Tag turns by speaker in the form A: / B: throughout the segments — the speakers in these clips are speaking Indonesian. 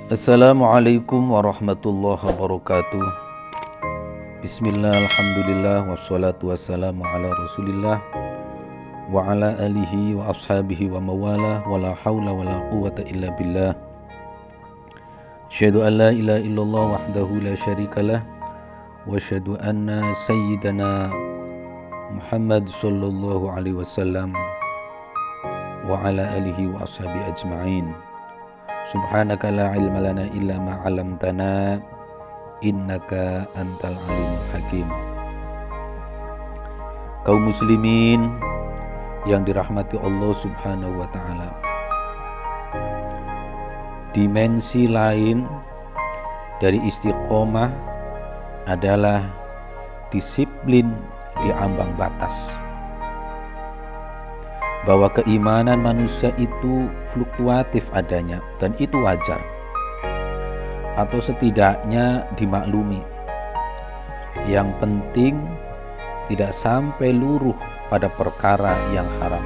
A: Assalamualaikum warahmatullahi wabarakatuh. Bismillah, alhamdulillah, wassalatu wassalamu ala rasulillah wa ala alihi wa ashabihi wa mawala wa la hawla wa la quwata illa billah. Asyhadu an la ilaha illallah wahdahu la syarikalah wa asyhadu anna sayyidana Muhammad sallallahu alaihi wasallam wa ala alihi wa ashabihi ajma'in. Subhanaka la ilma lana illa ma 'allamtana innaka antal alimul hakim. Kaum muslimin yang dirahmati Allah Subhanahu wa taala. Dimensi lain dari istiqomah adalah disiplin di ambang batas. Bahwa keimanan manusia itu fluktuatif adanya dan itu wajar, atau setidaknya dimaklumi. Yang penting tidak sampai luruh pada perkara yang haram.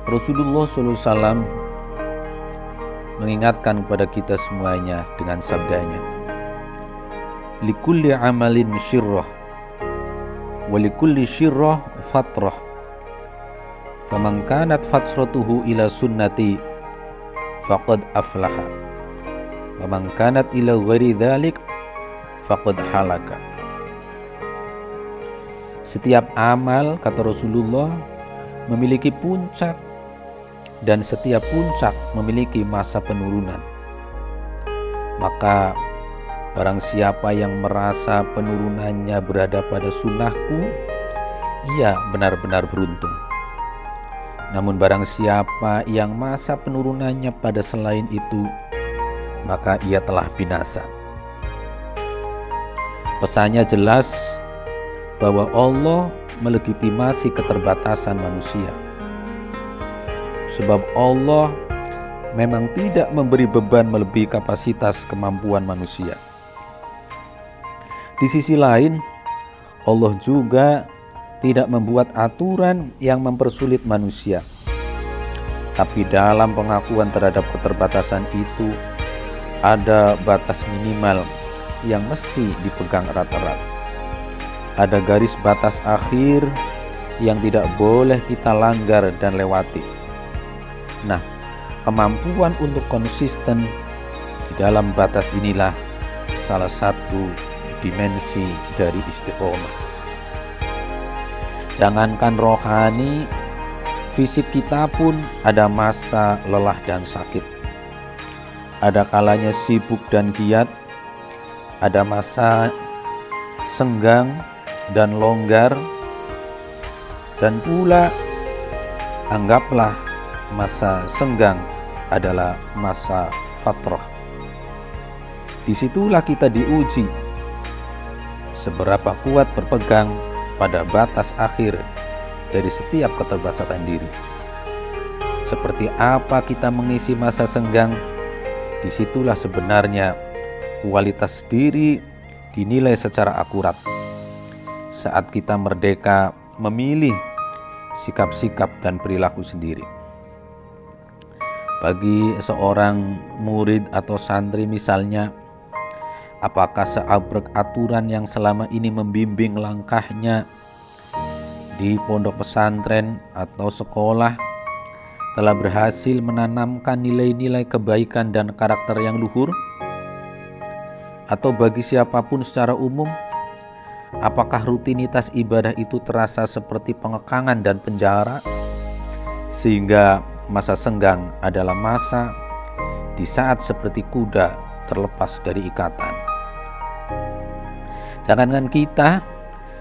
A: Rasulullah SAW mengingatkan kepada kita semuanya dengan sabdanya, likulli amalin syirrah wa likulli syirrah fatrah. Faman kanat fatratuhu ila sunnati faqad aflaha wa man kanat ila ghairi dzalik faqad halaka. Setiap amal, kata Rasulullah, memiliki puncak dan setiap puncak memiliki masa penurunan. Maka barang siapa yang merasa penurunannya berada pada sunnahku, ia benar-benar beruntung. Namun barang siapa yang masa penurunannya pada selain itu, maka ia telah binasa. Pesannya jelas bahwa Allah melegitimasi keterbatasan manusia. Sebab Allah memang tidak memberi beban melebihi kapasitas kemampuan manusia. Di sisi lain, Allah juga tidak membuat aturan yang mempersulit manusia. Tapi dalam pengakuan terhadap keterbatasan itu, ada batas minimal yang mesti dipegang erat-erat. Ada garis batas akhir yang tidak boleh kita langgar dan lewati. Nah, kemampuan untuk konsisten di dalam batas inilah salah satu dimensi dari istiqomah. Jangankan rohani, fisik kita pun ada masa lelah dan sakit. Ada kalanya sibuk dan giat, ada masa senggang dan longgar, dan pula anggaplah masa senggang adalah masa fatrah. Disitulah kita diuji seberapa kuat berpegang pada batas akhir dari setiap keterbatasan diri. Seperti apa kita mengisi masa senggang, disitulah sebenarnya kualitas diri dinilai secara akurat. Saat kita merdeka memilih sikap-sikap dan perilaku sendiri. Bagi seorang murid atau santri misalnya, apakah seabrek aturan yang selama ini membimbing langkahnya di pondok pesantren atau sekolah telah berhasil menanamkan nilai-nilai kebaikan dan karakter yang luhur? Atau bagi siapapun secara umum, apakah rutinitas ibadah itu terasa seperti pengekangan dan penjara? Sehingga masa senggang adalah masa di saat seperti kuda terlepas dari ikatan. Jangankan kita,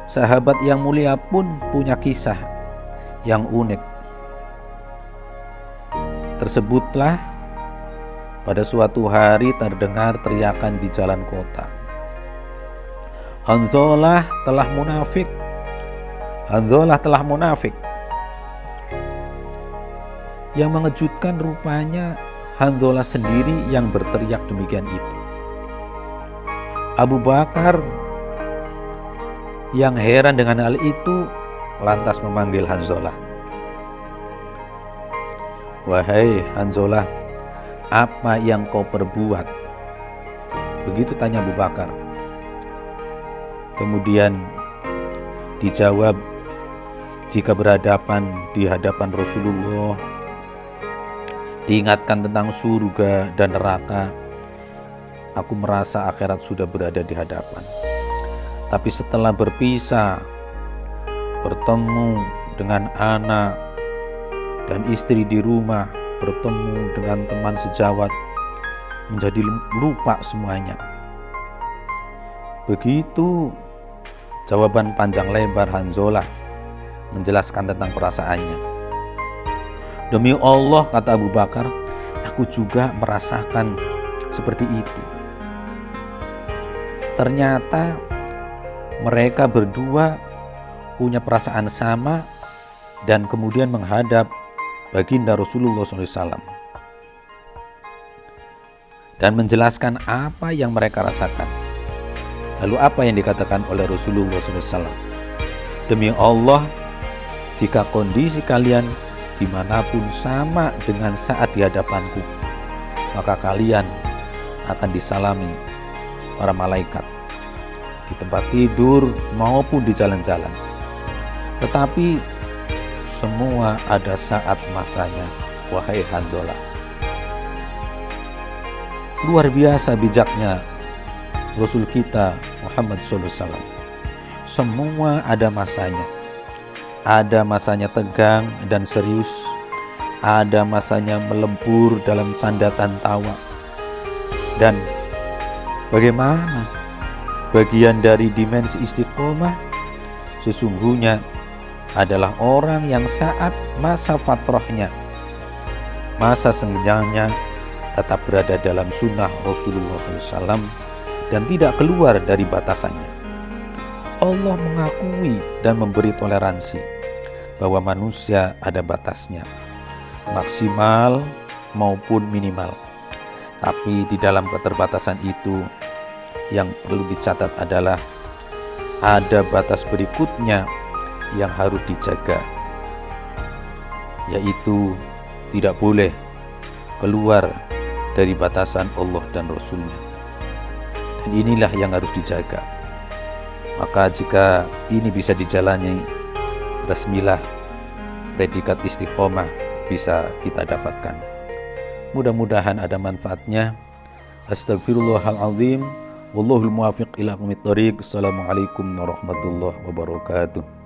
A: sahabat yang mulia pun punya kisah yang unik. Tersebutlah pada suatu hari terdengar teriakan di jalan kota. Hanzalah telah munafik. Hanzalah telah munafik. Yang mengejutkan rupanya Hanzalah sendiri yang berteriak demikian itu. Abu Bakar yang heran dengan hal itu lantas memanggil Hanzalah. Wahai Hanzalah, apa yang kau perbuat? Begitu tanya Abu Bakar. Kemudian dijawab, jika berhadapan di hadapan Rasulullah, diingatkan tentang surga dan neraka, aku merasa akhirat sudah berada di hadapan. Tapi setelah berpisah, bertemu dengan anak dan istri di rumah, bertemu dengan teman sejawat, menjadi lupa semuanya. Begitu jawaban panjang lebar Hanzalah menjelaskan tentang perasaannya. Demi Allah, kata Abu Bakar, aku juga merasakan seperti itu. Ternyata mereka berdua punya perasaan sama dan kemudian menghadap baginda Rasulullah SAW dan menjelaskan apa yang mereka rasakan. Lalu apa yang dikatakan oleh Rasulullah SAW? Demi Allah, jika kondisi kalian dimanapun sama dengan saat di hadapanku, maka kalian akan disalami para malaikat di tempat tidur maupun di jalan-jalan. Tetapi semua ada saat masanya, wahai Hanzalah. Luar biasa bijaknya Rasul kita Muhammad SAW. Semua ada masanya. Ada masanya tegang dan serius, ada masanya melebur dalam canda dan tawa. Dan bagaimana bagian dari dimensi istiqomah sesungguhnya adalah orang yang saat masa fatrahnya, masa senjanya, tetap berada dalam sunnah Rasulullah SAW dan tidak keluar dari batasannya. Allah mengakui dan memberi toleransi bahwa manusia ada batasnya, maksimal maupun minimal. Tapi di dalam keterbatasan itu yang perlu dicatat adalah ada batas berikutnya yang harus dijaga, yaitu tidak boleh keluar dari batasan Allah dan Rasulnya. Dan inilah yang harus dijaga. Maka jika ini bisa dijalani, resmilah predikat istiqomah bisa kita dapatkan. Mudah-mudahan ada manfaatnya. Astagfirullahaladzim. Wallahul muwafiq ila aqwamit thoriq. Assalamualaikum warahmatullahi wabarakatuh.